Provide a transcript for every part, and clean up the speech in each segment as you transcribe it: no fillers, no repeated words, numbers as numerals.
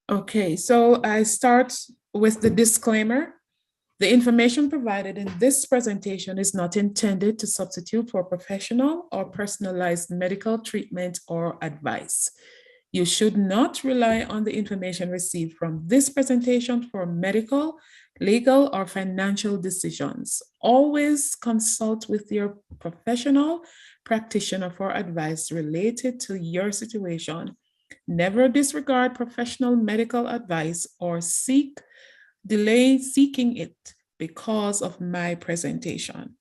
Okay, so I start with the disclaimer. The information provided in this presentation is not intended to substitute for professional or personalized medical treatment or advice. You should not rely on the information received from this presentation for medical, legal, or financial decisions. Always consult with your professional practitioner for advice related to your situation. Never disregard professional medical advice or delay seeking it because of my presentation.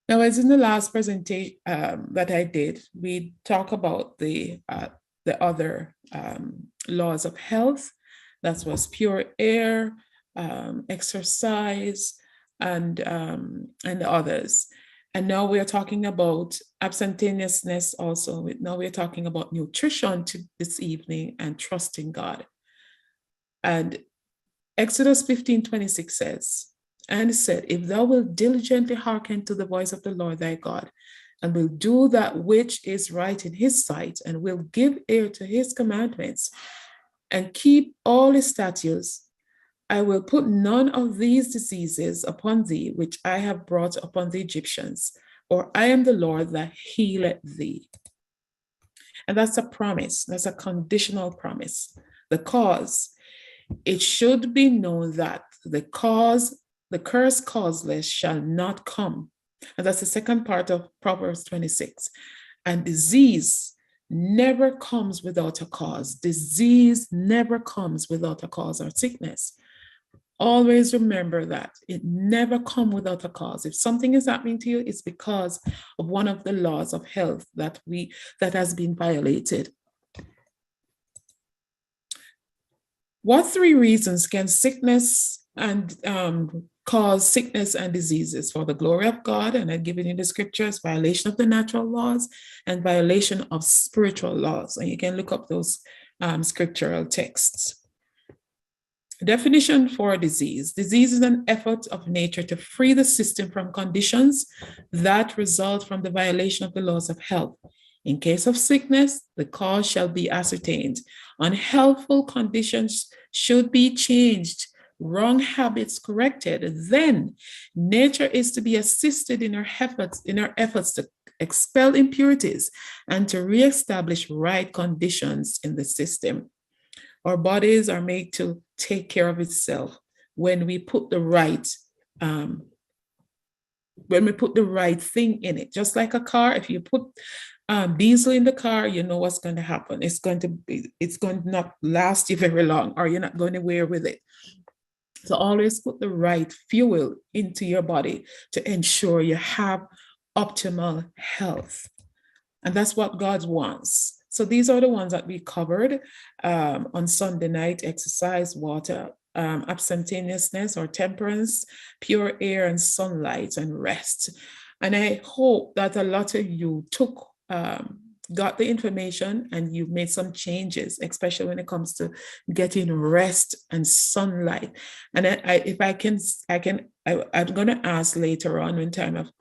Now, as in the last presentation that I did, we talk about the other laws of health. That was pure air, exercise, and others. And now we are talking about abstemiousness also. Now we're talking about nutrition this evening and trusting God. And Exodus 15:26 says, and said, if thou wilt diligently hearken to the voice of the Lord thy God, and will do that which is right in his sight, and will give ear to his commandments, and keep all his statutes, I will put none of these diseases upon thee, which I have brought upon the Egyptians, for I am the Lord that healeth thee. And that's a promise. That's a conditional promise. The cause, it should be known that the curse causeless shall not come. And that's the second part of Proverbs 26. And disease never comes without a cause. Disease never comes without a cause or sickness. Always remember that it never comes without a cause. If something is happening to you, it's because of one of the laws of health that has been violated. What three reasons can sickness and cause sickness and diseases? For the glory of God, and I've given you the scriptures, violation of the natural laws and violation of spiritual laws. And you can look up those scriptural texts. Definition for disease. Disease is an effort of nature to free the system from conditions that result from the violation of the laws of health. In case of sickness, the cause shall be ascertained. Unhealthful conditions should be changed, wrong habits corrected. Then nature is to be assisted in her efforts to expel impurities and to reestablish right conditions in the system. Our bodies are made to take care of itself when we put the right thing in it. Just like a car, if you put diesel in the car, you know what's going to happen. It's going to not last you very long, or you're not going anywhere with it. So always put the right fuel into your body to ensure you have optimal health. And that's what God wants. So these are the ones that we covered on Sunday night: exercise, water, abstemiousness or temperance, pure air and sunlight, and rest. And I hope that a lot of you got the information and you've made some changes, especially when it comes to getting rest and sunlight. And I'm going to ask later on in time of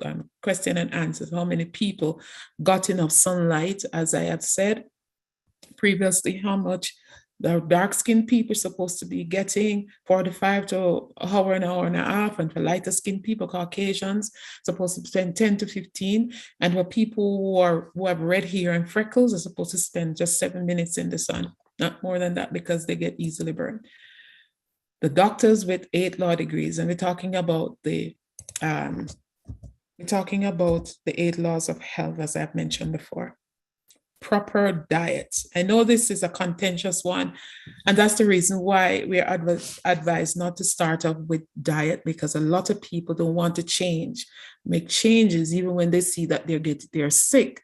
question and answers how many people got enough sunlight. As I have said previously, how much the dark-skinned people are supposed to be getting 45 to an hour and a half, and for lighter-skinned people, Caucasians, supposed to spend 10 to 15, and for people who have red hair and freckles are supposed to spend just 7 minutes in the sun, not more than that, because they get easily burned. The doctors with 8 law degrees, and we're talking about the 8 laws of health, as I've mentioned before. Proper diet. I know this is a contentious one, and that's the reason why we are advised not to start off with diet, because a lot of people don't want to make changes, even when they see that they're sick.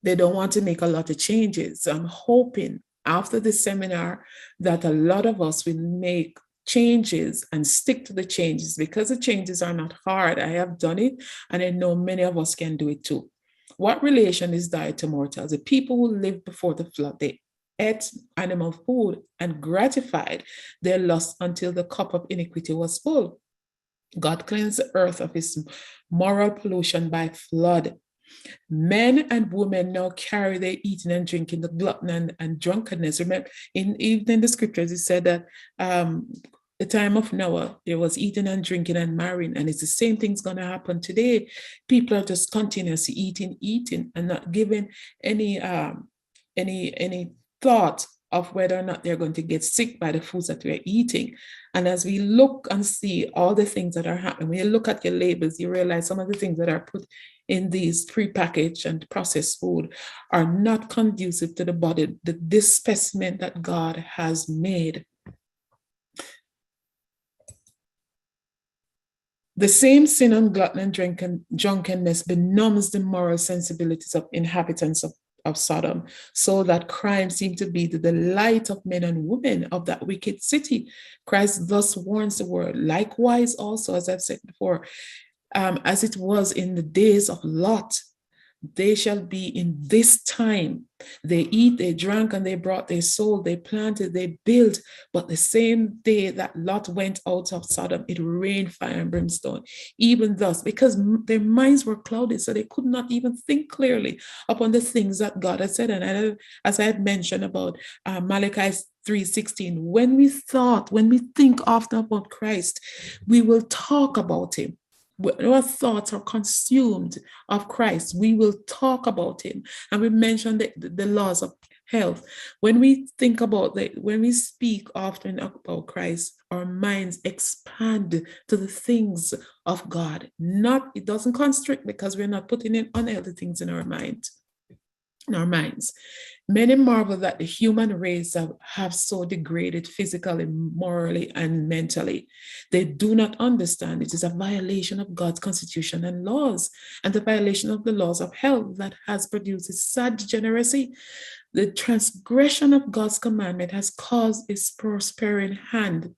They don't want to make a lot of changes. I'm hoping after this seminar that a lot of us will make changes and stick to the changes, because the changes are not hard. I have done it, and I know many of us can do it too. What relation is diet to mortals? The people who lived before the flood, they ate animal food and gratified their lust until the cup of iniquity was full. God cleansed the earth of its moral pollution by flood. Men and women now carry their eating and drinking, the glutton and drunkenness. Remember, even in the scriptures, it said that the time of Noah, there was eating and drinking and marrying, and it's the same thing's going to happen today. People are just continuously eating, and not giving any thought of whether or not they're going to get sick by the foods that we're eating. And as we look and see all the things that are happening, when you look at your labels, you realize some of the things that are put in these prepackaged and processed food are not conducive to the body, this specimen that God has made. The same sin on glutton and drunkenness benumbs the moral sensibilities of inhabitants of Sodom, so that crime seemed to be the delight of men and women of that wicked city. Christ thus warns the world. Likewise, also, as I've said before, as it was in the days of Lot, they shall be in this time. They eat, they drank, and they brought, they sold, they planted, they built. But the same day that Lot went out of Sodom, it rained fire and brimstone. Even thus, because their minds were clouded, so they could not even think clearly upon the things that God had said. And as I had mentioned about Malachi 3:16, when we think often about Christ, we will talk about him. When our thoughts are consumed of Christ, we will talk about him. And we mentioned the laws of health. When we think about when we speak often about Christ, our minds expand to the things of God. It doesn't constrict, because we're not putting in unhealthy things in our minds. Many marvel that the human race have so degraded physically, morally, and mentally. They do not understand it is a violation of God's constitution and laws, and the violation of the laws of health that has produced a sad degeneracy. The transgression of God's commandment has caused his prospering hand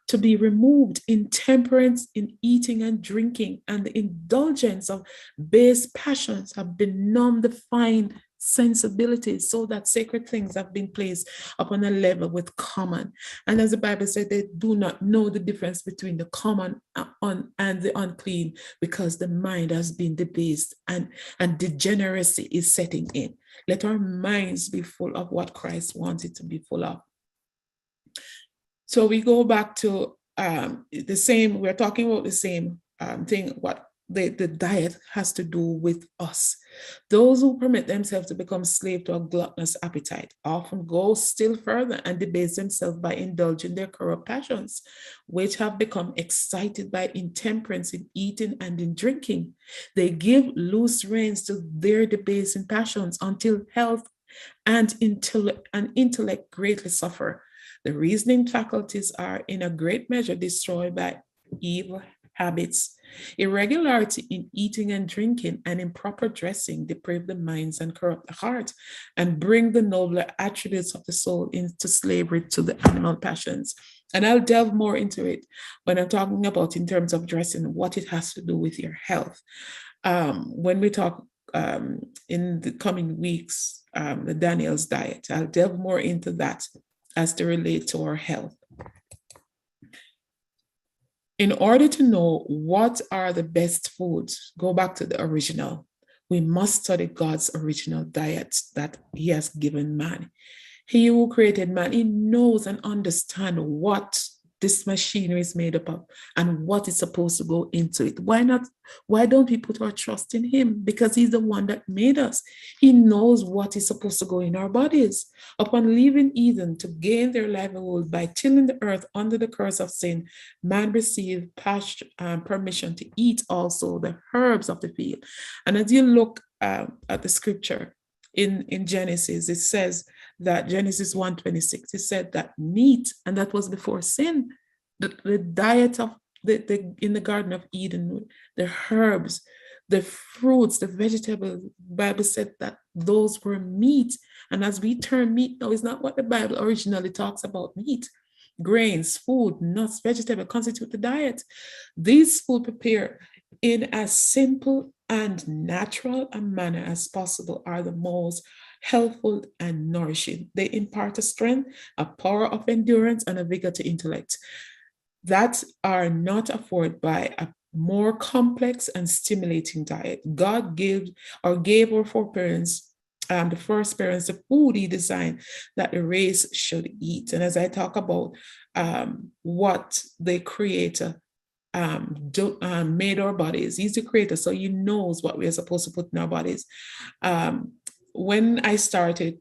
to be removed. Intemperance in eating and drinking and the indulgence of base passions have benumbed the fine sensibilities, so that sacred things have been placed upon a level with common. And as the Bible said, they do not know the difference between the common and the unclean, because the mind has been debased and degeneracy is setting in. Let our minds be full of what Christ wanted to be full of. So we go back to the same, we're talking about the same thing, what the diet has to do with us. Those who permit themselves to become slave to a gluttonous appetite often go still further and debase themselves by indulging their corrupt passions, which have become excited by intemperance in eating and in drinking. They give loose reins to their debasing passions until health and intellect greatly suffer. The reasoning faculties are in a great measure destroyed by evil habits. Irregularity in eating and drinking and improper dressing deprave the minds and corrupt the heart, and bring the nobler attributes of the soul into slavery to the animal passions. And I'll delve more into it when I'm talking about, in terms of dressing, what it has to do with your health. When we talk in the coming weeks, the Daniel's diet, I'll delve more into that as they relate to our health. In order to know what are the best foods, go back to the original. We must study God's original diet that he has given man. He who created man, he knows and understands what this machinery is made up of and what is supposed to go into it. Why don't we put our trust in him? Because he's the one that made us. He knows what is supposed to go in our bodies. Upon leaving Eden to gain their livelihood by tilling the earth under the curse of sin, man received permission to eat also the herbs of the field. And as you look at the scripture in Genesis, it says that Genesis 1:26, it said that meat, and that was before sin, the diet of in the Garden of Eden, the herbs, the fruits, the vegetables, the Bible said that those were meat. And as we turn meat now, it's not what the Bible originally talks about meat. Grains, food, nuts, vegetable constitute the diet. These food prepared in as simple and natural a manner as possible are the most healthful and nourishing. They impart a strength, a power of endurance, and a vigor to intellect that are not afforded by a more complex and stimulating diet. God gave our foreparents, the first parents, the food He designed that the race should eat. And as I talk about what the Creator made our bodies, He's the Creator, so He knows what we are supposed to put in our bodies. When I started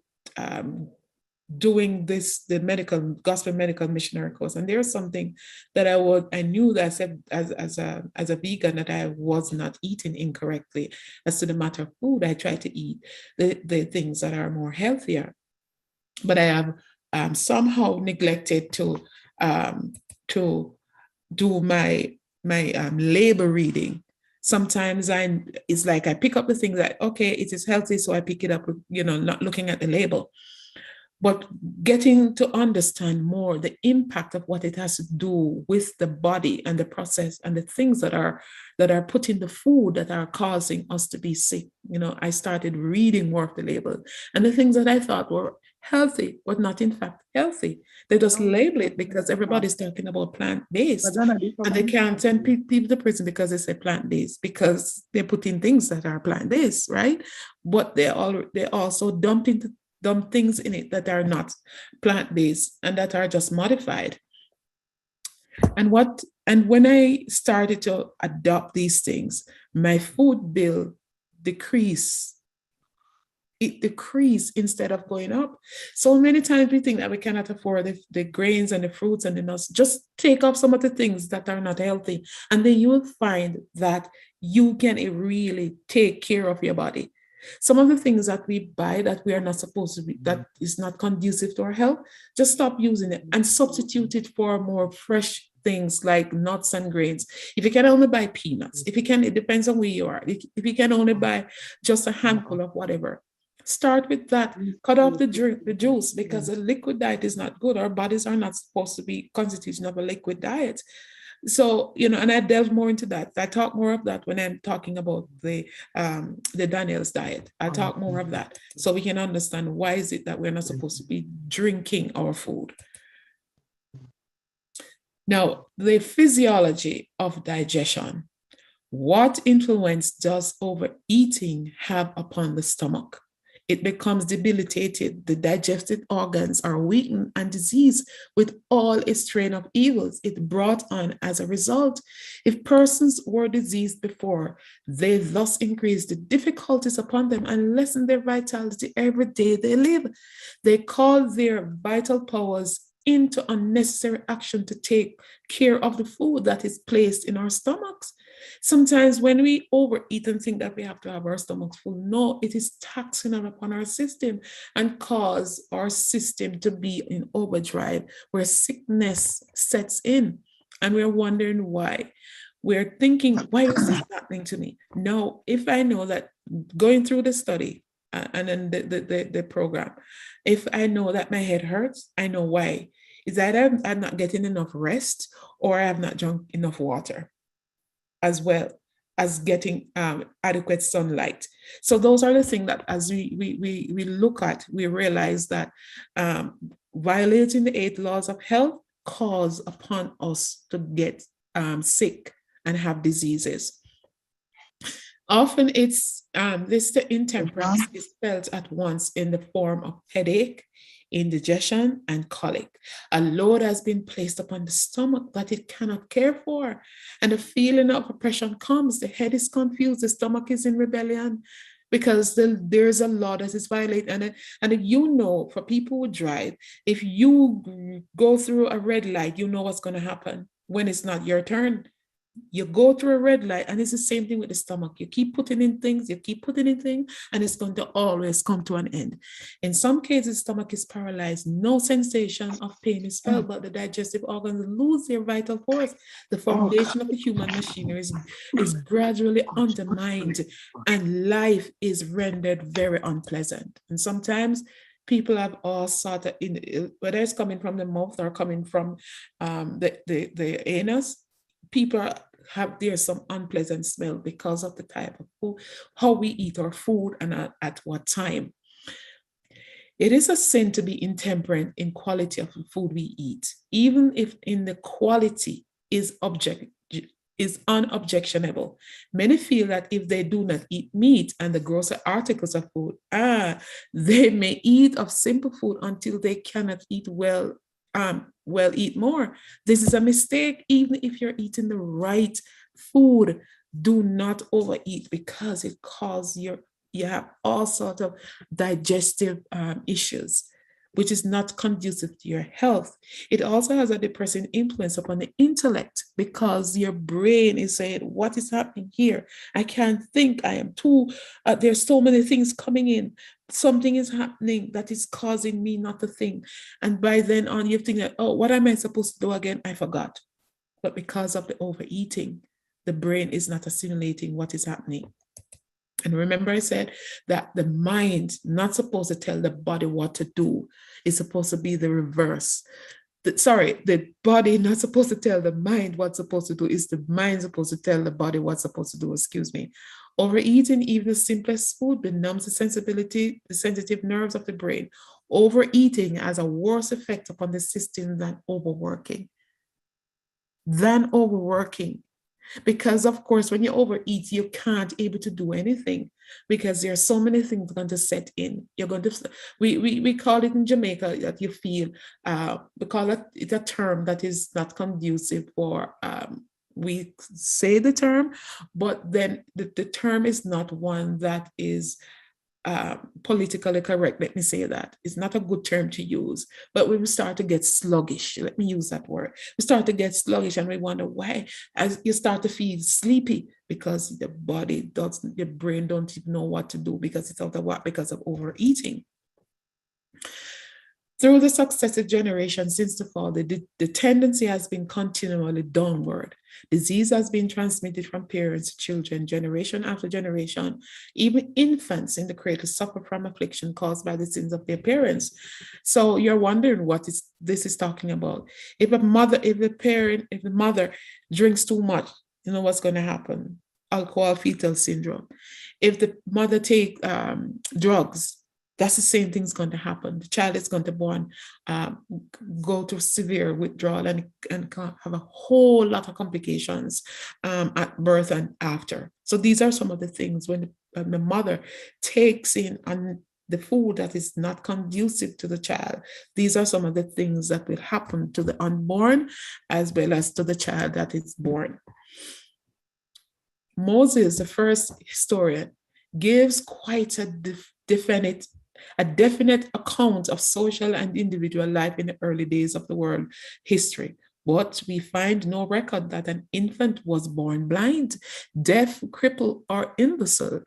doing the gospel medical missionary course, and there's something that I knew that I said as a vegan, that I was not eating incorrectly as to the matter of food. I try to eat the things that are more healthier, but I have somehow neglected to do my label reading. Sometimes it's like I pick up the thing that, okay, it is healthy, so I pick it up, not looking at the label. But getting to understand more the impact of what it has to do with the body and the process and the things that are put in the food that are causing us to be sick. I started reading more of the label, and the things that I thought were healthy were not in fact healthy. They just label it because everybody's talking about plant-based, and they can't send people to prison because they say plant-based, because they put in things that are plant-based, right? But they also dump things in it that are not plant-based and that are just modified. And when I started to adopt these things, my food bill decreased. It decreased instead of going up. So many times we think that we cannot afford the grains and the fruits and the nuts. Just take up some of the things that are not healthy, and then you will find that you can really take care of your body. Some of the things that we buy that we are not supposed to be, that is not conducive to our health, just stop using it and substitute it for more fresh things like nuts and grains. If you can only buy peanuts, it depends on where you are. If you can only buy just a handful of whatever, start with that. Cut off the juice, because a liquid diet is not good. Our bodies are not supposed to be constitution of a liquid diet. So, and I delve more into that. I talk more of that when I'm talking about the Daniel's diet. I talk more of that so we can understand why is it that we're not supposed to be drinking our food. Now, the physiology of digestion. What influence does overeating have upon the stomach? It becomes debilitated. The digestive organs are weakened and diseased with all its train of evils it brought on as a result. If persons were diseased before, they thus increase the difficulties upon them and lessen their vitality every day they live. They call their vital powers into unnecessary action to take care of the food that is placed in our stomachs. Sometimes when we overeat and think that we have to have our stomachs full, no, it is taxing upon our system and cause our system to be in overdrive, where sickness sets in, and we're wondering why. We're thinking, why is this happening to me? No, if I know that going through the study and then the program, if I know that my head hurts, I know why. It's either I'm not getting enough rest, or I have not drunk enough water, as well as getting adequate sunlight. So those are the things that as we look at, we realize that violating the 8 laws of health cause upon us to get sick and have diseases. Often this intemperance is felt at once in the form of headache, indigestion, and colic. A load has been placed upon the stomach that it cannot care for, and a feeling of oppression comes. The head is confused, the stomach is in rebellion, because there's a law that is violated. And for people who drive, if you go through a red light, you know what's going to happen when it's not your turn. You go through a red light, and it's the same thing with the stomach. You keep putting in things, and it's going to always come to an end. In some cases, the stomach is paralyzed. No sensation of pain is felt, but the digestive organs lose their vital force. The foundation of the human machinery is gradually undermined, and life is rendered very unpleasant. And sometimes people have all sort of, whether it's coming from the mouth or coming from the anus, people there's some unpleasant smell because of the type of food, how we eat our food, and at what time. It is a sin to be intemperate in quality of the food we eat, even if in the quality is is unobjectionable. Many feel that if they do not eat meat and the grosser articles of food, they may eat of simple food until they cannot eat eat more. This is a mistake. Even if you're eating the right food, do not overeat, because it causes you have all sorts of digestive issues, which is not conducive to your health. It also has a depressing influence upon the intellect, because your brain is saying, what is happening here? I can't think. I am too, there's so many things coming in. Something is happening that is causing me not to think. And by then on, you think that, oh, what am I supposed to do again? I forgot. But because of the overeating, the brain is not assimilating what is happening. And remember, I said that the mind not supposed to tell the body what to do. It's supposed to be the reverse. The body not supposed to tell the mind what's supposed to do. It's the mind supposed to tell the body what's supposed to do. Excuse me. Overeating, even the simplest food, benumbs the sensitive nerves of the brain. Overeating has a worse effect upon the system than overworking. Because of course, when you overeat, you can't able to do anything, because there are so many things going to set in. You're going to, we call it in Jamaica that you feel, we call it a term that is not conducive for, we say the term, but then the term is not one that is politically correct. Let me say that. It's not a good term to use. But when we start to get sluggish, let me use that word. We start to get sluggish and we wonder why. As you start to feel sleepy, because the body doesn't, your brain don't even know what to do, because it's out of what? Because of overeating. Through the successive generations since the fall, the tendency has been continually downward. Disease has been transmitted from parents to children, generation after generation. Even infants in the cradle suffer from affliction caused by the sins of their parents. So you're wondering what this is talking about. If the mother drinks too much, you know what's going to happen? Alcohol fetal syndrome. If the mother takes drugs, that's the same thing's going to happen. The child is going to go to severe withdrawal and have a whole lot of complications at birth and after. So these are some of the things when the mother takes in the food that is not conducive to the child. These are some of the things that will happen to the unborn as well as to the child that is born. Moses, the first historian, gives quite a definite account of social and individual life in the early days of the world history. But we find no record that an infant was born blind, deaf, crippled, or imbecile.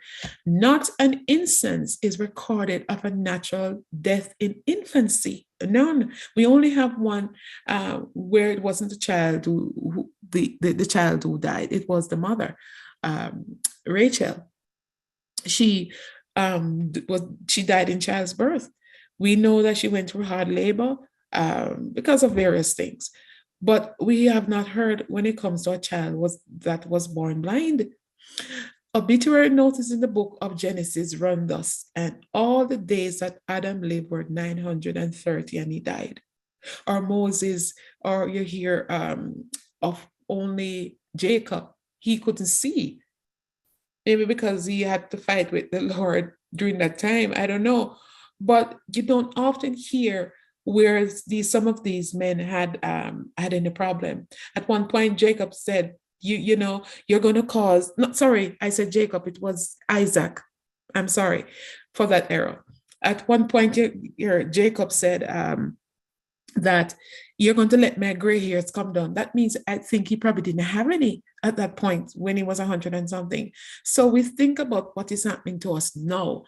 Not an instance is recorded of a natural death in infancy. None. We only have one where it wasn't the child the child who died. It was the mother, Rachel. She died in childbirth. We know that she went through hard labor because of various things, but we have not heard when it comes to a child that was born blind. Obituary notice in the book of Genesis run thus: and all the days that Adam lived were 930, and he died. Or Moses, or you hear of only Jacob, he couldn't see. Maybe because he had to fight with the Lord during that time. I don't know. But you don't often hear where some of these men had any problem. At one point, Jacob said, you know, you're going to cause, not sorry, I said Jacob, it was Isaac. I'm sorry for that error. At one point, Jacob said that you're going to let my gray hairs come down. That means I think he probably didn't have any at that point when he was 100 and something. So we think about what is happening to us now,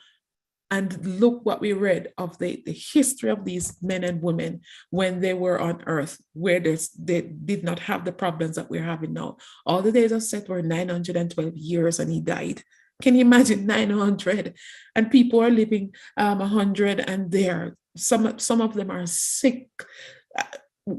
and look what we read of the history of these men and women when they were on earth, where they did not have the problems that we're having now. All the days of Seth were 912 years and he died. Can you imagine 900? And people are living 100 and some of them are sick.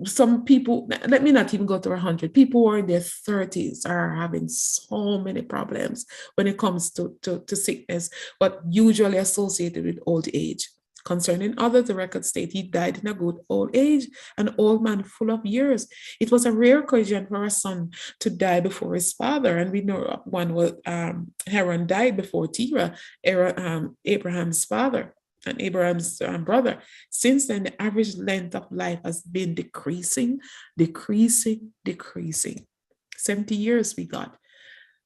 Some people, let me not even go to 100. People who are in their 30s are having so many problems when it comes to sickness, but usually associated with old age. Concerning others, the record states he died in a good old age, an old man full of years. It was a rare occasion for a son to die before his father. And we know one was Haran died before Terah, Abraham's father and Abraham's brother. Since then, the average length of life has been decreasing, decreasing, decreasing. 70 years we got.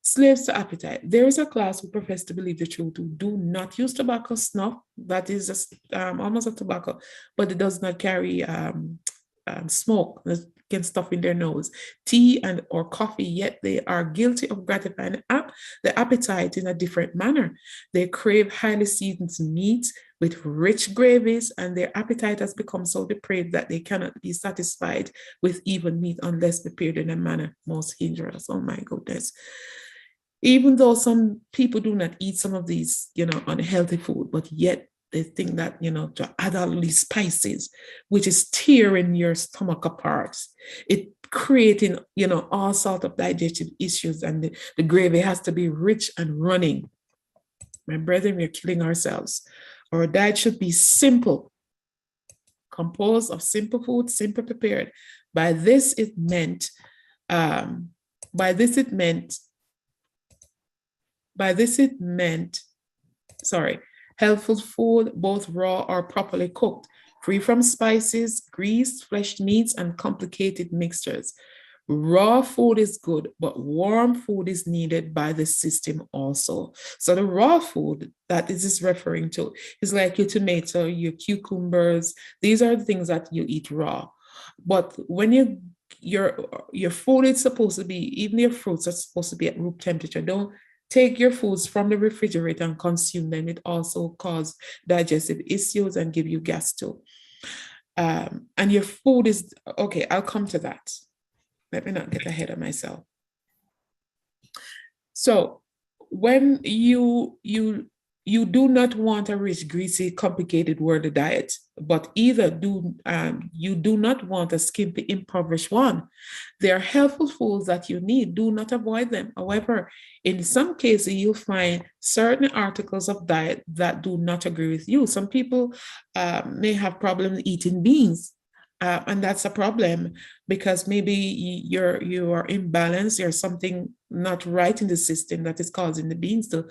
Slaves to appetite. There is a class who profess to believe the truth who do not use tobacco, snuff, that is almost a tobacco, but it does not carry smoke that can stuff in their nose, tea and or coffee, yet they are guilty of gratifying the appetite in a different manner. They crave highly seasoned meats with rich gravies, and their appetite has become so depraved that they cannot be satisfied with even meat unless prepared in a manner most injurious. Oh my goodness. Even though some people do not eat some of these, unhealthy food, but yet they think that, to add all these spices, which is tearing your stomach apart, it creating, all sorts of digestive issues, and the gravy has to be rich and running. My brethren, we're killing ourselves. Our diet should be simple, composed of simple food, simple prepared. By this it meant helpful food, both raw or properly cooked, free from spices, grease, fleshed meats, and complicated mixtures. Raw food is good, but warm food is needed by the system also. So the raw food that this is referring to is like your tomato, your cucumbers. These are the things that you eat raw. But when your food is supposed to be, even your fruits are supposed to be at room temperature. Don't take your foods from the refrigerator and consume them. It also causes digestive issues and give you gas too. And your food is, okay, I'll come to that. Let me not get ahead of myself. So when you do not want a rich, greasy, complicated worldly diet, but either you do not want a skimpy, impoverished one. There are helpful foods that you need. Do not avoid them. However, in some cases, you'll find certain articles of diet that do not agree with you. Some people may have problems eating beans. And that's a problem because maybe you are imbalanced. There's something not right in the system that is causing the beans to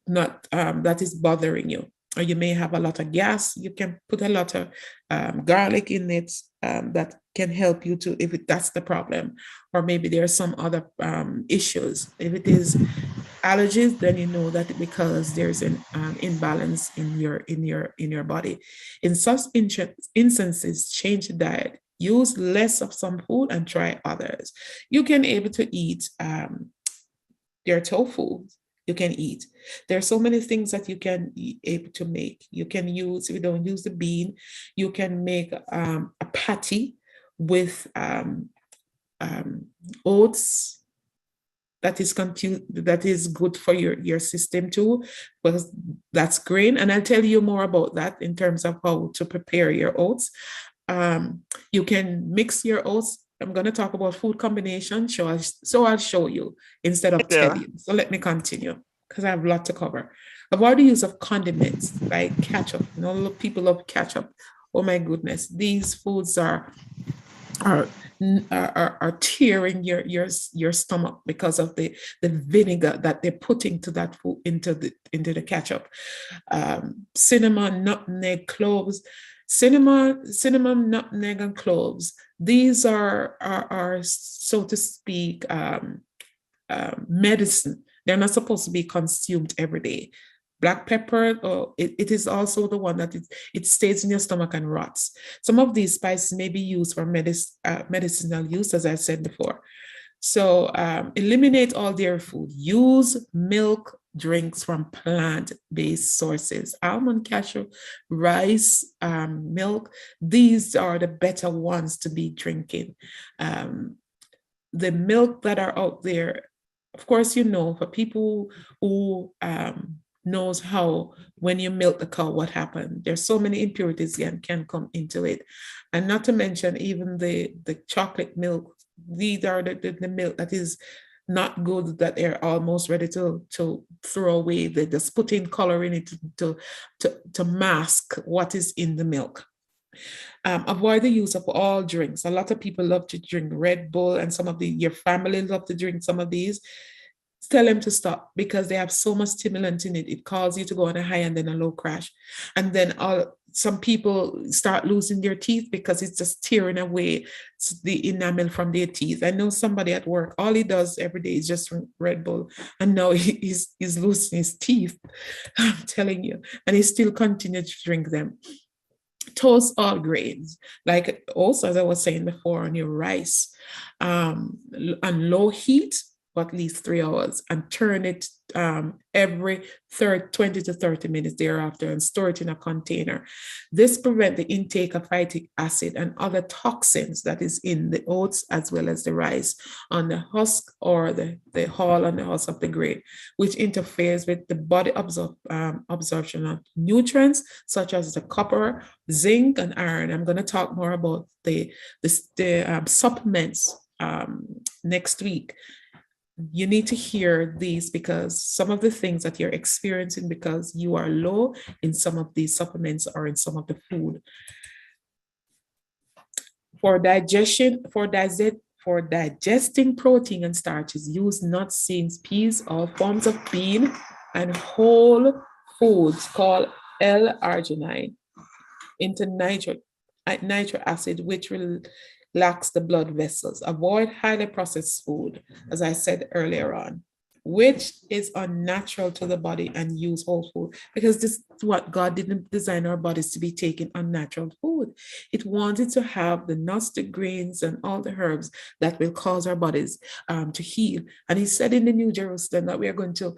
not that is bothering you. Or you may have a lot of gas. You can put a lot of garlic in it that can help you to, if that's the problem. Or maybe there are some other issues. If it is allergies, then you know that because there's an imbalance in your body. In such instances, change the diet. Use less of some food and try others. You can able to eat their tofu. You can eat. There are so many things that you can be able to make. You can use, if you don't use the bean, you can make a patty with oats that is good for your system too, because that's grain. And I'll tell you more about that in terms of how to prepare your oats. You can mix your oats. I'm going to talk about food combination, so I'll show you instead of telling you. So let me continue because I have a lot to cover. Avoid the use of condiments like ketchup. People love ketchup. Oh my goodness, these foods are tearing your stomach because of the vinegar that they're putting to that food into the ketchup. Cinnamon, nutmeg, cloves. Cinnamon, nutmeg, and cloves. These are so to speak medicine. They're not supposed to be consumed every day. Black pepper, it is also the one that it stays in your stomach and rots. Some of these spices may be used for medicinal use, as I said before. So eliminate all dairy food. Use milk drinks from plant-based sources. Almond, cashew, rice, milk. These are the better ones to be drinking. The milk that are out there, of course, for people who knows how when you milk the cow, what happened. There's so many impurities can come into it. And not to mention even the chocolate milk. These are the milk that is not good, that they're almost ready to throw away. They just put in color in it to mask what is in the milk. Avoid the use of all drinks. A lot of people love to drink Red Bull, and some of your family love to drink some of these. Tell them to stop, because they have so much stimulant in it. It causes you to go on a high and then a low crash. And then some people start losing their teeth because it's just tearing away the enamel from their teeth. I know somebody at work, all he does every day is just drink Red Bull, and now he's losing his teeth. I'm telling you. And he still continues to drink them. Toast all grains, like also, as I was saying before, on your rice, on low heat for at least 3 hours, and turn it every 20 to 30 minutes thereafter, and store it in a container. This prevents the intake of phytic acid and other toxins that is in the oats as well as the rice on the husk, or the hull on the husk of the grain, which interferes with the body absorption of nutrients such as the copper, zinc, and iron. I'm going to talk more about the supplements next week. You need to hear these, because some of the things that you're experiencing because you are low in some of these supplements or in some of the food. For digesting protein and starches, use nuts, seeds, peas, all forms of bean, and whole foods called L-arginine into nitric acid, which will relax the blood vessels. Avoid highly processed food, as I said earlier on, which is unnatural to the body, and use whole food, because this is what God didn't design our bodies to be taking unnatural food. It wanted to have the nuts, the grains, and all the herbs that will cause our bodies to heal. And he said in the New Jerusalem that we are going to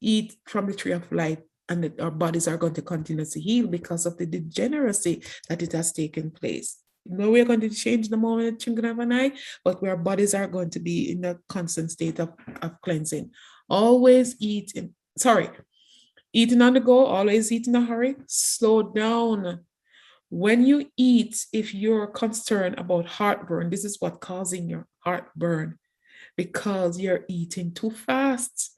eat from the tree of life, and that our bodies are going to continue to heal because of the degeneracy that it has taken place. No, we're going to change the moment twinkling of an eye, but our bodies are going to be in a constant state of cleansing. Always eating on the go, always eat in a hurry. Slow down. When you eat, if you're concerned about heartburn, this is what causing your heartburn, because you're eating too fast.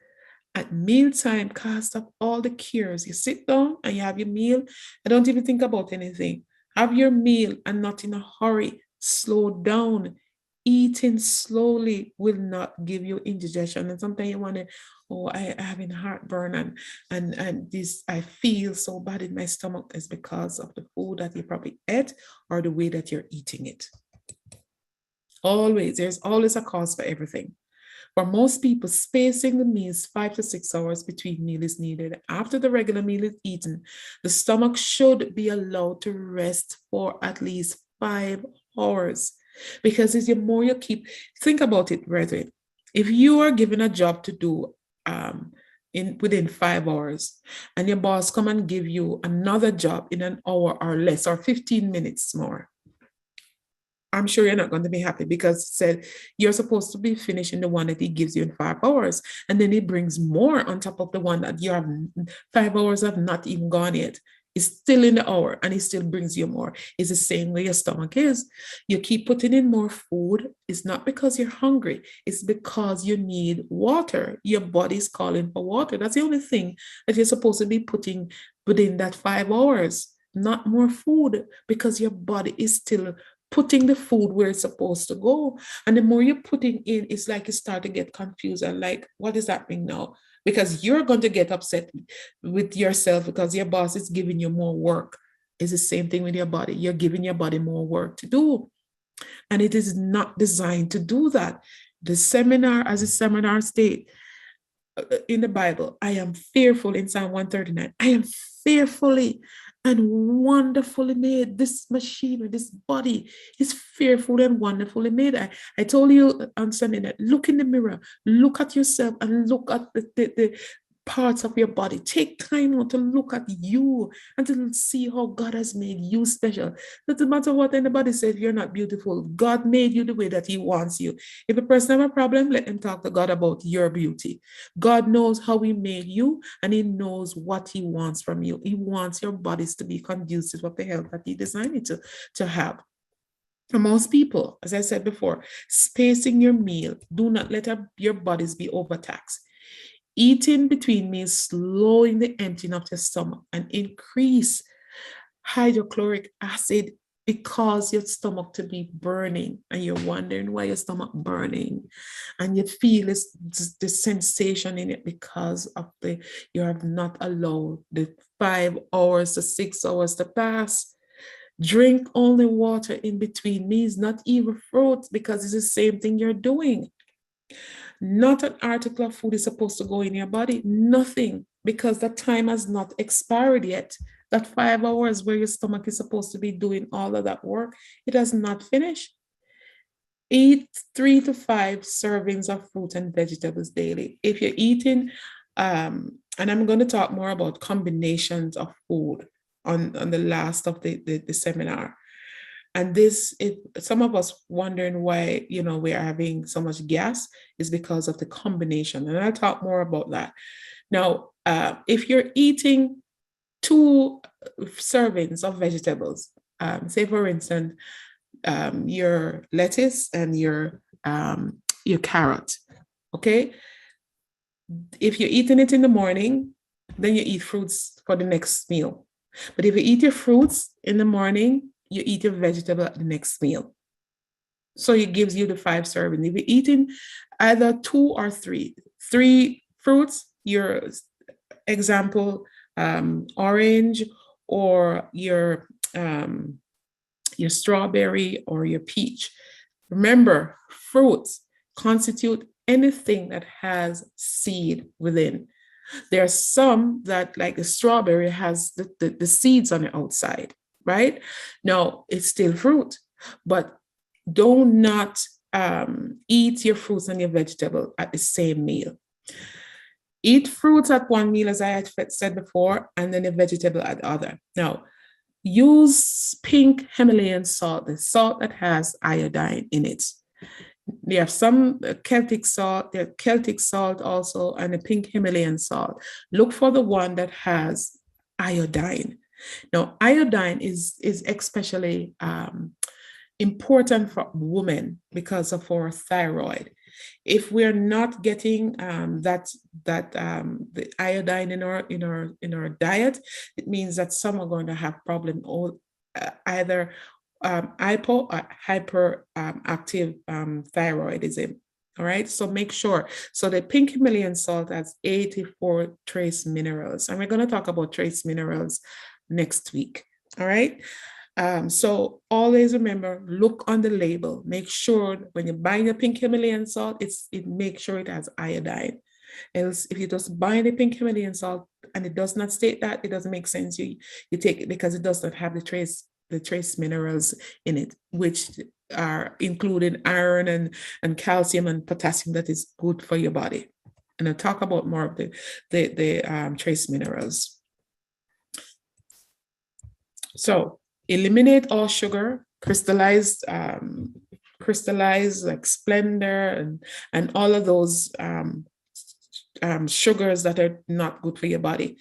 At mealtime, cast up all the cares. You sit down and you have your meal, and don't even think about anything. Have your meal and not in a hurry. Slow down. Eating slowly will not give you indigestion. And sometimes you want to, I'm having heartburn, and this, I feel so bad in my stomach. Is because of the food that you probably ate or the way that you're eating it. There's always a cause for everything. For most people, spacing the meals 5 to 6 hours between meals is needed. After the regular meal is eaten, the stomach should be allowed to rest for at least 5 hours. Because the more you think about it, brethren, if you are given a job to do within 5 hours, and your boss come and give you another job in an hour or less, or 15 minutes more, I'm sure you're not going to be happy, because it said you're supposed to be finishing the one that he gives you in 5 hours. And then he brings more on top of the one that you have 5 hours have not even gone yet. It's still in the hour, and he still brings you more. It's the same way your stomach is. You keep putting in more food. It's not because you're hungry. It's because you need water. Your body's calling for water. That's the only thing that you're supposed to be putting within that 5 hours, not more food, because your body is still putting the food where it's supposed to go. And the more you're putting in, it's like you start to get confused and like, what is happening now? Because you're going to get upset with yourself because your boss is giving you more work. It's the same thing with your body. You're giving your body more work to do. And it is not designed to do that. The seminar state in the Bible, I am fearful in Psalm 139. I am fearfully and wonderfully made. This machinery, this body is fearfully and wonderfully made. I told you on Sunday that look in the mirror, look at yourself, and look at the parts of your body. Take time out to look at you and to see how God has made you special. Doesn't matter what anybody says, you're not beautiful. God made you the way that he wants you. If a person has a problem, let them talk to God about your beauty. God knows how he made you, and he knows what he wants from you. He wants your bodies to be conducive of the health that he designed it to have. For most people, as I said before, spacing your meal. Do not let your bodies be overtaxed. Eating between meals, slowing the emptying of your stomach and increase hydrochloric acid because your stomach to be burning and you're wondering why your stomach burning and you feel the sensation in it because of the you have not allowed the 5 hours to 6 hours to pass. Drink only water in between meals, not even fruit, because it's the same thing you're doing. Not an article of food is supposed to go in your body. Nothing, because the time has not expired yet. That 5 hours where your stomach is supposed to be doing all of that work, it has not finished. Eat 3 to 5 servings of fruit and vegetables daily. If you're eating, and I'm going to talk more about combinations of food on the last of the seminar. And this, if some of us wondering why, we're having so much gas, is because of the combination. And I'll talk more about that. Now, if you're eating 2 servings of vegetables, say for instance, your lettuce and your carrot, okay? If you're eating it in the morning, then you eat fruits for the next meal. But if you eat your fruits in the morning, you eat your vegetable at the next meal. So it gives you the 5 servings. If you're eating either 2 or 3 fruits, your example, orange or your strawberry or your peach. Remember, fruits constitute anything that has seed within. There are some that, like the strawberry, has the seeds on the outside, right? No, it's still fruit, but do not eat your fruits and your vegetable at the same meal. Eat fruits at one meal, as I had said before, and then the vegetable at the other. Now, use pink Himalayan salt, the salt that has iodine in it. They have some Celtic salt, there's Celtic salt also, and a pink Himalayan salt. Look for the one that has iodine. Now, iodine is especially important for women because of our thyroid. If we're not getting the iodine in our diet, it means that some are going to have problem either hypo or hyperactive thyroidism. All right, so make sure. So the pink Himalayan salt has 84 trace minerals, and we're going to talk about trace minerals next week. All right. So always remember, look on the label. Make sure when you're buying the pink Himalayan salt, make sure it has iodine. Else, if you just buy the pink Himalayan salt and it does not state that, it doesn't make sense. You take it because it does not have the trace minerals in it, which are including iron and calcium and potassium that is good for your body. And I'll talk about more of the trace minerals. So eliminate all sugar, crystallized like Splendor and all of those sugars that are not good for your body.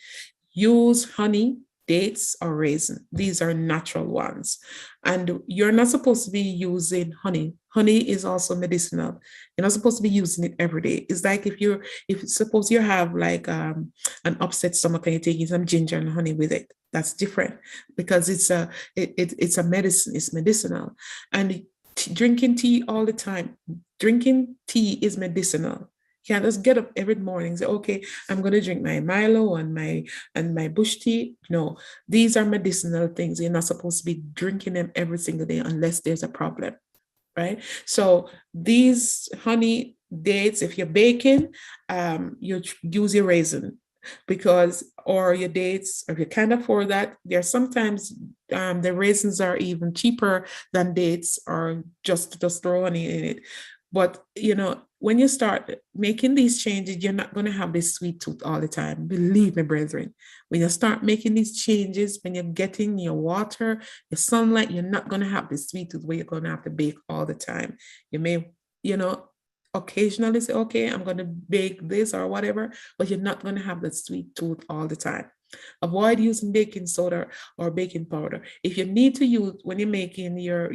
Use honey, dates, or raisin. These are natural ones. And you're not supposed to be using honey. Honey is also medicinal. You're not supposed to be using it every day. It's like if suppose you have like an upset stomach and you're taking some ginger and honey with it. That's different because it's a medicine. It's medicinal. And drinking tea all the time. Drinking tea is medicinal. You can't just get up every morning and say, okay, I'm going to drink my Milo and my bush tea. No, these are medicinal things. You're not supposed to be drinking them every single day unless there's a problem, right? So these honey, dates, if you're baking, you use your raisin or your dates, or if you can't afford that, there sometimes the raisins are even cheaper than dates, or just throw honey in it. But when you start making these changes, you're not going to have this sweet tooth all the time. Believe me, brethren, when you start making these changes, when you're getting your water, your sunlight, you're not going to have this sweet tooth where you're going to have to bake all the time. You may, occasionally say, okay, I'm going to bake this or whatever, but you're not going to have the sweet tooth all the time. Avoid using baking soda or baking powder. If you need to use, when you're making your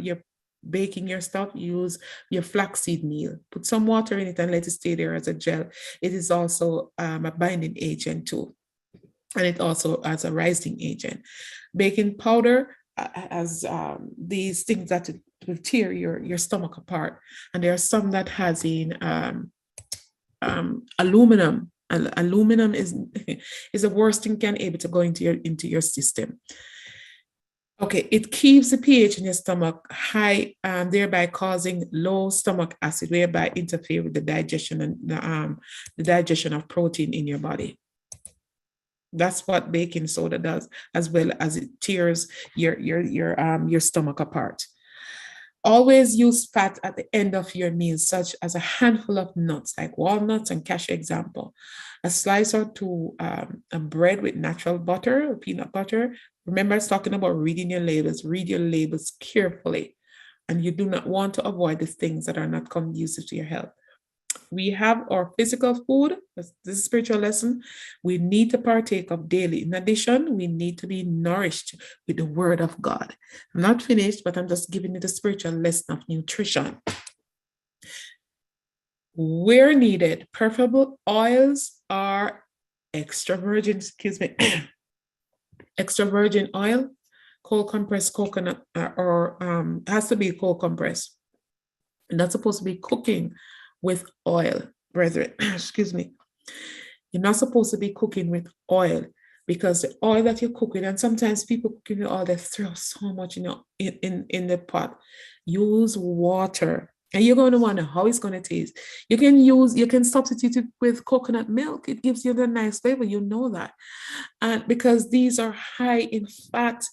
baking your stuff, use your flaxseed meal. Put some water in it and let it stay there as a gel. It is also a binding agent too. And it also as a rising agent. Baking powder as these things that will tear your stomach apart. And there are some that has in aluminum. Aluminum is is the worst thing can able to go into your system. Okay, it keeps the pH in your stomach high, thereby causing low stomach acid, whereby interfere with the digestion and the digestion of protein in your body. That's what baking soda does, as well as it tears your stomach apart. Always use fat at the end of your meal, such as a handful of nuts, like walnuts and cashew, example. A slice or two of bread with natural butter or peanut butter. Remember, I was talking about reading your labels. Read your labels carefully. And you do not want to avoid the things that are not conducive to your health. We have our physical food. This is a spiritual lesson. We need to partake of daily. In addition, we need to be nourished with the word of God. I'm not finished, but I'm just giving you the spiritual lesson of nutrition. Where needed, preferable oils are extra virgin, extra virgin oil, cold compressed coconut, or has to be cold compressed. And that's supposed to be cooking with oil, brethren. Excuse me. You're not supposed to be cooking with oil, because the oil that you cook with, and sometimes people cooking with oil, they throw so much in the pot. Use water. And you're going to wonder how it's going to taste. You can substitute it with coconut milk. It gives you the nice flavor. You know that. And because these are high in fat,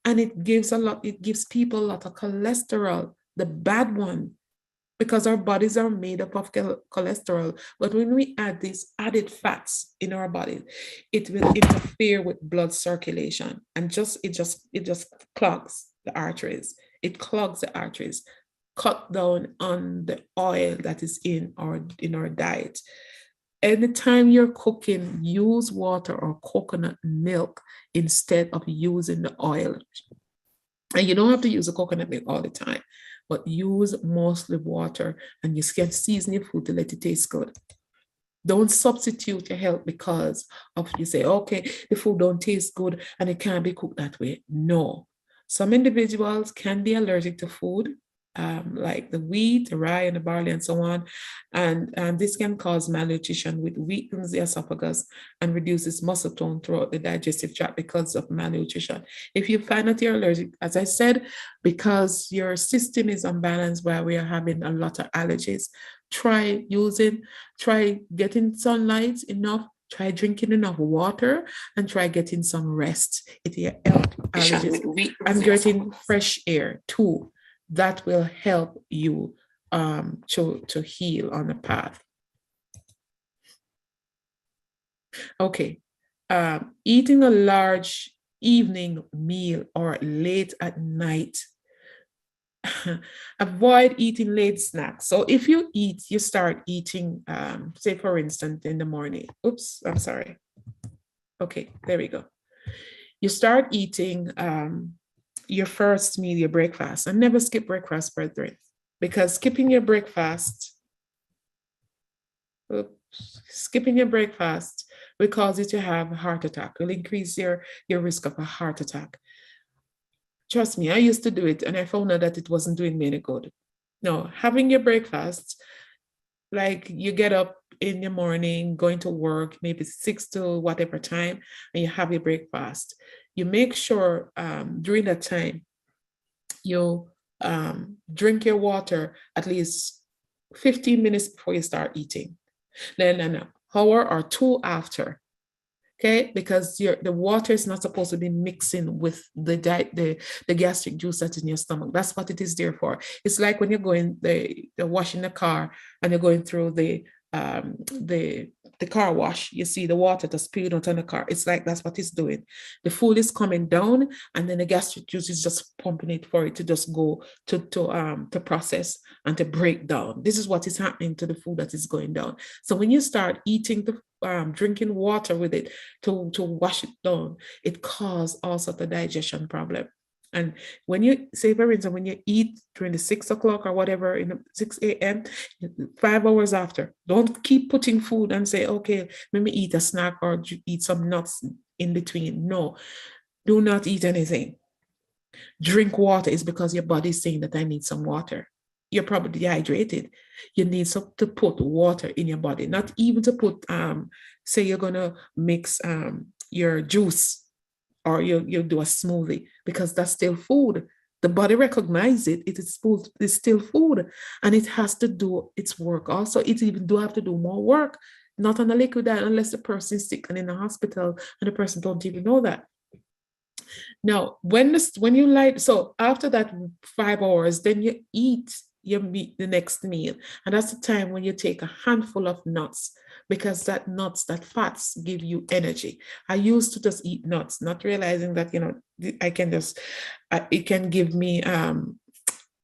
and it gives people a lot of cholesterol, the bad one, because our bodies are made up of cholesterol. But when we add these added fats in our body, it will interfere with blood circulation, and it just clogs the arteries. It clogs the arteries. Cut down on the oil that is in our diet. Anytime you're cooking, use water or coconut milk instead of using the oil. And you don't have to use the coconut milk all the time, but use mostly water, and you can season your food to let it taste good. Don't substitute your health because of you say, okay, the food don't taste good and it can't be cooked that way. No. Some individuals can be allergic to food, like the wheat, the rye, and the barley, and so on. And this can cause malnutrition, which weakens the esophagus and reduces muscle tone throughout the digestive tract because of malnutrition. If you find that you're allergic, as I said, because your system is unbalanced, where we are having a lot of allergies, try getting sunlight enough, try drinking enough water, and try getting some rest. It will help allergies, and getting fresh air too. That will help you to heal on the path. Okay, eating a large evening meal or late at night. Avoid eating late snacks. So if you start eating, say for instance, in the morning. Oops, I'm sorry. Okay, there we go. You start eating your first meal, your breakfast, and never skip breakfast, brethren, because skipping your breakfast will cause you to have a heart attack. Will increase your risk of a heart attack. Trust me, I used to do it, and I found out that it wasn't doing me any good. No, having your breakfast, like you get up in the morning, going to work, maybe 6 to whatever time, and you have your breakfast. You make sure during that time you drink your water at least 15 minutes before you start eating. Then an hour or two after. Okay, because the water is not supposed to be mixing with the gastric juice that's in your stomach. That's what it is there for. It's like when you're going the washing the car, and you're going through the car wash. You see the water just spilled out on the car. It's like that's what it's doing. The food is coming down, and then the gastric juice is just pumping it for it to just go to process and to break down. This is what is happening to the food that is going down. So when you start eating drinking water with it to wash it down, it causes all sorts of digestion problem. And when you say, for instance, when you eat during the 6 o'clock or whatever in the 6 a.m., 5 hours after, don't keep putting food and say, okay, let me eat a snack or eat some nuts in between. No, do not eat anything. Drink water is because your body is saying that I need some water. You're probably dehydrated. You need some to put water in your body, not even to put say you're gonna mix your juice or you do a smoothie because that's still food. The body recognizes it. It is food. It's still food, and it has to do its work. Also, it even do have to do more work. Not on a liquid diet unless the person is sick and in the hospital, and the person don't even know that. Now, when you like, so after that 5 hours, then you eat your meat, the next meal, and that's the time when you take a handful of nuts because that nuts, that fats, give you energy. I used to just eat nuts, not realizing that I can just it can give me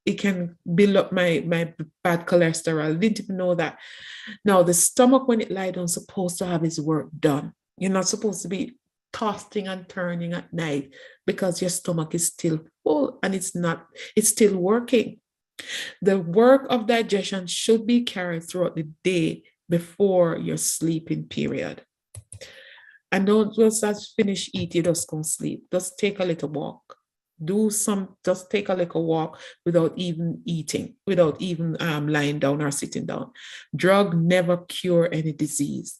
it can build up my bad cholesterol. Didn't even know that. Now the stomach, when it lies down, supposed to have its work done. You're not supposed to be tossing and turning at night because your stomach is still full and it's still working. The work of digestion should be carried throughout the day before your sleeping period. And don't just finish eating, just go sleep. Just take a little walk. Just take a little walk without even eating, without even lying down or sitting down. Drug never cure any disease.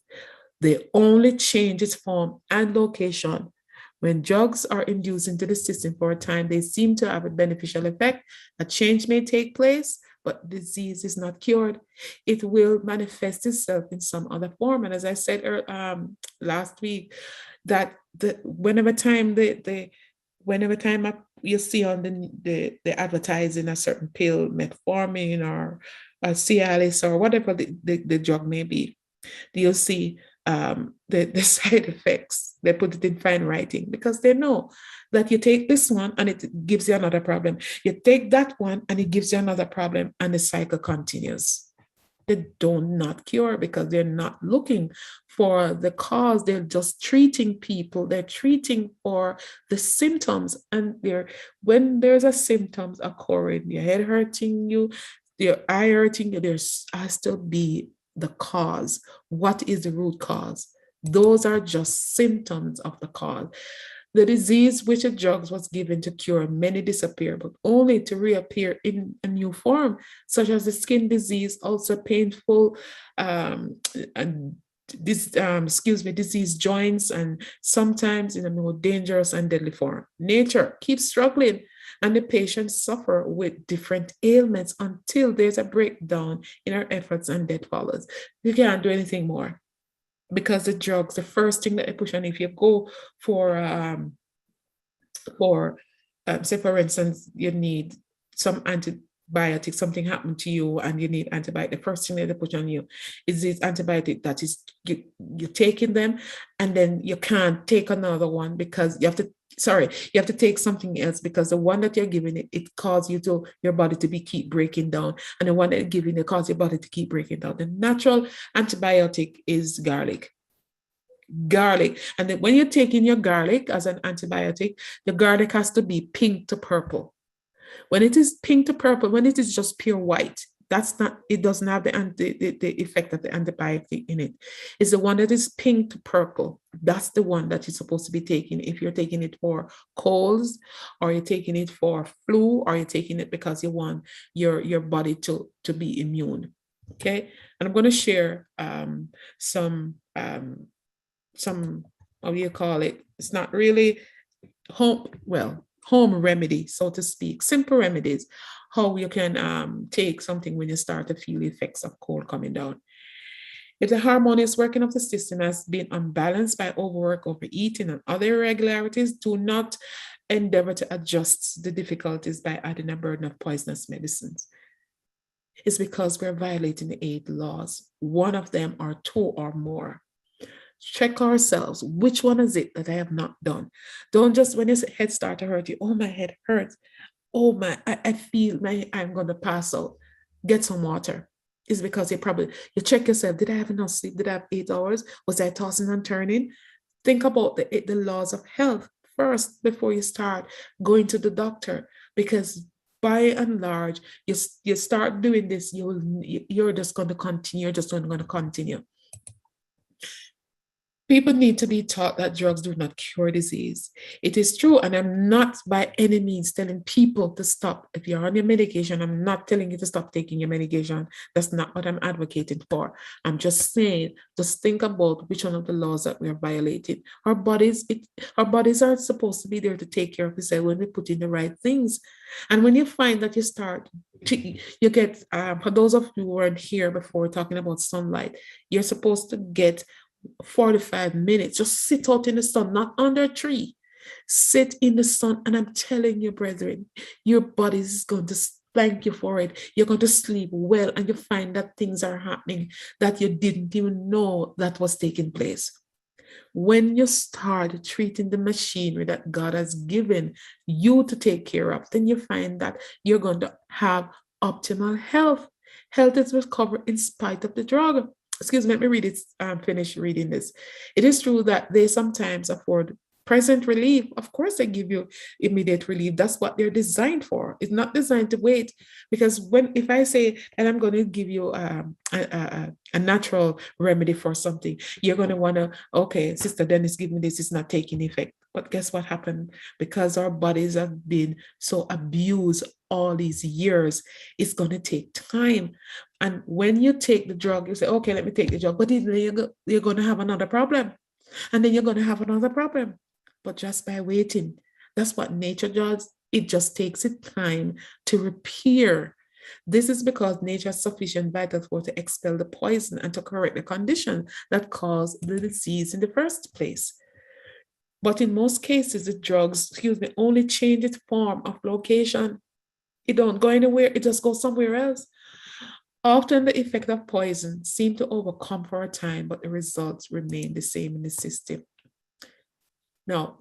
They only change its form and location. When drugs are induced into the system for a time, they seem to have a beneficial effect. A change may take place, but disease is not cured. It will manifest itself in some other form. And as I said last week, that whenever time you see on the advertising a certain pill, metformin or Cialis or whatever the drug may be, you'll see the side effects. They put it in fine writing because they know that you take this one and it gives you another problem. You take that one and it gives you another problem, and the cycle continues. They do not cure because they're not looking for the cause. They're just treating people. They're treating for the symptoms. And when there's a symptoms occurring, your head hurting you, your eye hurting you, there has to be the cause. What is the root cause? Those are just symptoms of the cause. The disease which a drug was given to cure, many disappear, but only to reappear in a new form, such as the skin disease, also painful, and disease joints, and sometimes in a more dangerous and deadly form. Nature keeps struggling, and the patients suffer with different ailments until there's a breakdown in our efforts and death follows. You can't do anything more because the drugs, the first thing that they push on, if you go for say for instance, you need some antibiotic, something happened to you and you need antibiotic, the first thing that they put on you is this antibiotic that is you're taking them, and then you can't take another one because you have to take something else because the one that you're giving it causes your body to keep breaking down, and the one that you're giving it causes your body to keep breaking down. The natural antibiotic is garlic. And then when you're taking your garlic as an antibiotic, the garlic has to be pink to purple. When it is pink to purple, when it is just pure white, it doesn't have the effect of the antibiotic in it. It's the one that is pink to purple. That's the one that you're supposed to be taking if you're taking it for colds, or you're taking it for flu, or you're taking it because you want your body to be immune. Okay. And I'm going to share some how do you call it? It's not really home remedy, so to speak, simple remedies, how you can take something when you start to feel the effects of cold coming down. If the harmonious working of the system has been unbalanced by overwork, overeating, and other irregularities, do not endeavor to adjust the difficulties by adding a burden of poisonous medicines. It's because we're violating the 8 laws, one of them or 2 or more. Check ourselves. Which one is it that I have not done? Don't just, when your head start to hurt you, oh, my head hurts. Oh, I feel I'm going to pass out. Get some water. It's because you check yourself. Did I have enough sleep? Did I have 8 hours? Was I tossing and turning? Think about the laws of health. first before you start going to the doctor, because by and large, you start doing this, you're just going to continue. You're just going to continue. People need to be taught that drugs do not cure disease. It is true, and I'm not by any means telling people to stop. If you're on your medication, I'm not telling you to stop taking your medication. That's not what I'm advocating for. I'm just saying, just think about which one of the laws that we are violating. Our bodies are supposed to be there to take care of themselves when we put in the right things. And when you find that you get, for those of you who weren't here before talking about sunlight, you're supposed to get 45 minutes. Just sit out in the sun, not under a tree. Sit in the sun, and I'm telling you, brethren, your body is going to thank you for it. You're going to sleep well, and you find that things are happening that you didn't even know that was taking place. When you start treating the machinery that God has given you to take care of, then you find that you're going to have optimal health. Health is recovered in spite of the drug. Excuse me, let me read it, finish reading this. It is true that they sometimes afford present relief. Of course, they give you immediate relief. That's what they're designed for. It's not designed to wait. Because if I say that I'm going to give you a natural remedy for something, you're going to want to, okay, Sister Dennis, give me this. It's not taking effect. But guess what happened? Because our bodies have been so abused all these years, it's going to take time. And when you take the drug, you say, okay, let me take the drug. But then you're going to have another problem. And then you're going to have another problem. But just by waiting, that's what nature does. It just takes its time to repair. This is because nature has sufficient vital force to expel the poison and to correct the condition that caused the disease in the first place. But in most cases, the drugs, only change its form of location. It don't go anywhere. It just goes somewhere else. Often the effect of poison seems to overcome for a time, but the results remain the same in the system. Now,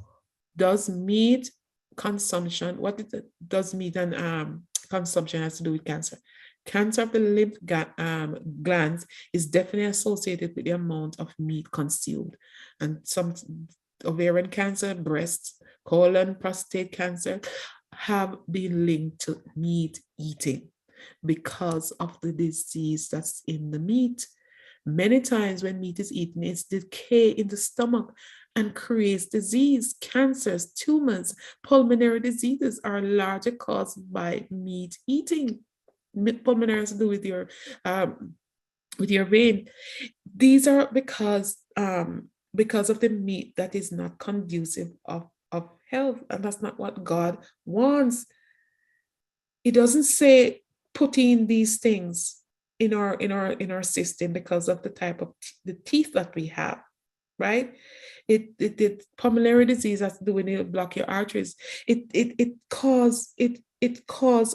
does meat consumption, does meat and consumption has to do with cancer? Cancer of the lymph glands is definitely associated with the amount of meat consumed. And some ovarian cancer, breast, colon, prostate cancer have been linked to meat eating because of the disease that's in the meat. Many times when meat is eaten, it's decay in the stomach and creates disease. Cancers, tumors, pulmonary diseases are largely caused by meat eating. Pulmonary has to do with your vein. These are because of the meat that is not conducive of health, and that's not what God wants. It doesn't say put in these things in our system because of the type of the teeth that we have, right? It pulmonary disease has to do with it block your arteries. It cause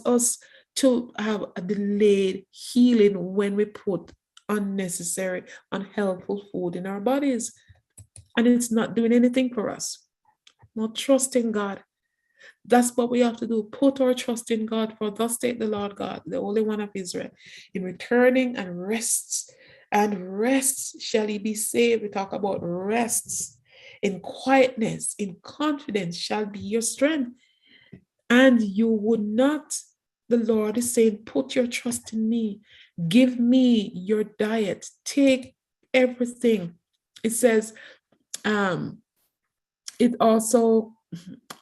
us to have a delayed healing when we put unnecessary, unhelpful food in our bodies, and it's not doing anything for us. Not trusting God. That's what we have to do. Put our trust in God, for thus saith the Lord God, the Holy One of Israel, in returning and rests shall he be saved. We talk about rests. In quietness, in confidence shall be your strength. And you would not, the Lord is saying, put your trust in me. Give me your diet. Take everything. It says, it also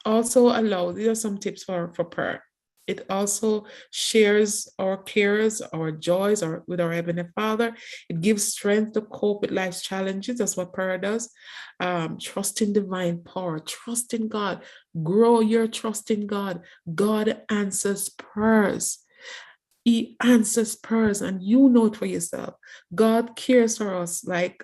allows, these are some tips for prayer. It also shares our cares, our joys, with our Heavenly Father. It gives strength to cope with life's challenges. That's what prayer does. Trust in divine power. Trust in God. Grow your trust in God. God answers prayers. He answers prayers, and you know it for yourself. God cares for us like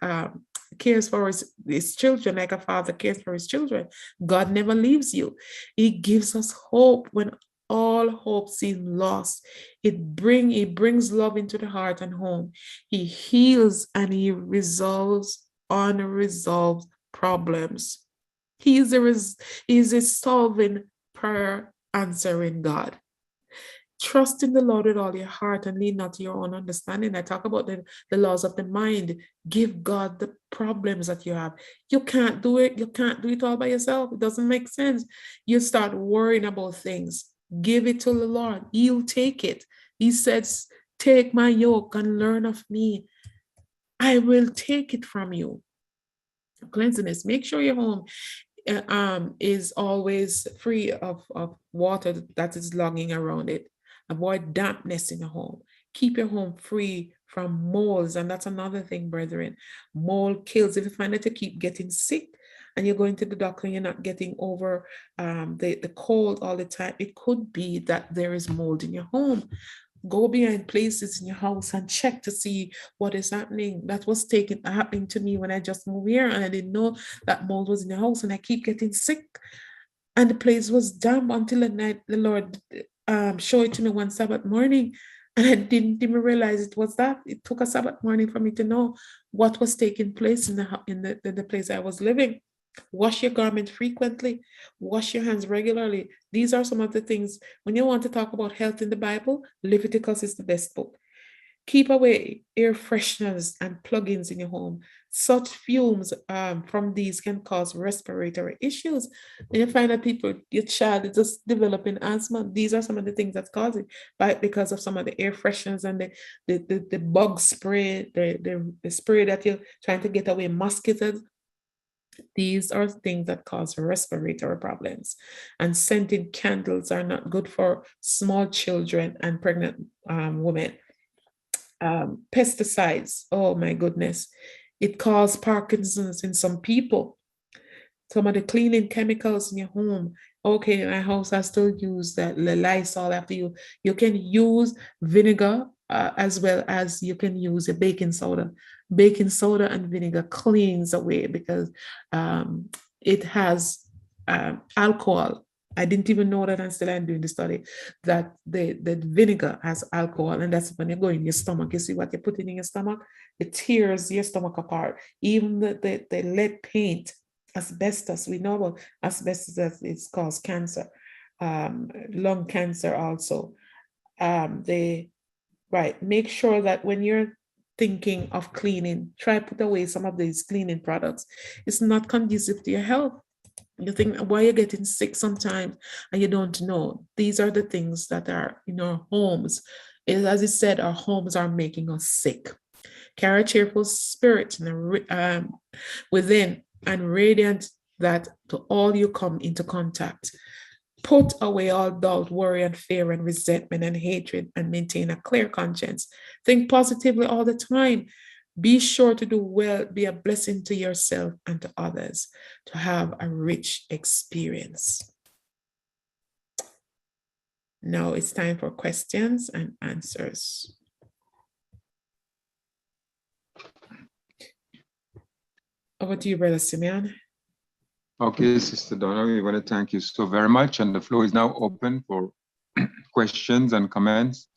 cares for his children, like a father cares for his children. God never leaves you. He gives us hope when all hope seems lost. He brings love into the heart and home. He heals and he resolves unresolved problems. He is a solving, prayer answering God. Trust in the Lord with all your heart and lean not to your own understanding. I talk about the laws of the mind. Give God the problems that you have. You can't do it. You can't do it all by yourself. It doesn't make sense. You start worrying about things. Give it to the Lord. He'll take it. He says, take my yoke and learn of me. I will take it from you. Cleanliness. Make sure your home is always free of water that is logging around it. Avoid dampness in the home. Keep your home free from molds. And that's another thing, brethren. Mold kills. If you find that you keep getting sick and you're going to the doctor and you're not getting over the cold all the time, it could be that there is mold in your home. Go behind places in your house and check to see what is happening. That was happening to me when I just moved here, and I didn't know that mold was in the house, and I keep getting sick. And the place was damp until the night the Lord showed it to me one Sabbath morning, and I didn't even realize it was that. It took a Sabbath morning for me to know what was taking place in the place I was living. Wash your garment frequently. Wash your hands regularly. These are some of the things. When you want to talk about health in the Bible, Leviticus is the best book. Keep away air fresheners and plugins in your home. Such fumes from these can cause respiratory issues. And you find that your child is just developing asthma. These are some of the things that cause it, because of some of the air fresheners and the bug spray, the spray that you're trying to get away mosquitoes. These are things that cause respiratory problems. And scented candles are not good for small children and pregnant women. Pesticides, oh my goodness, it causes Parkinson's in some people. Some of the cleaning chemicals in your home. Okay, in my house, I still use the Lysol after you can use vinegar as well as you can use a baking soda. Baking soda and vinegar cleans away because it has alcohol. I didn't even know that until I'm doing the study, that the vinegar has alcohol, and that's when you go in your stomach. You see what you're putting in your stomach? It tears your stomach apart. Even the lead paint, asbestos, we know about asbestos, it's caused cancer, lung cancer also. Make sure that when you're thinking of cleaning, try put away some of these cleaning products. It's not conducive to your health. You think why you're getting sick sometimes and you don't know. These are the things that are in our homes. As it said, our homes are making us sick. Carry a cheerful spirit within and radiant that to all you come into contact. Put away all doubt, worry, and fear, and resentment and hatred, and maintain a clear conscience. Think positively all the time. Be sure to do well, be a blessing to yourself and to others, to have a rich experience. Now it's time for questions and answers. Over to you, Brother Simeon. Okay, Sister Donna, we want to thank you so very much. And the floor is now open for questions and comments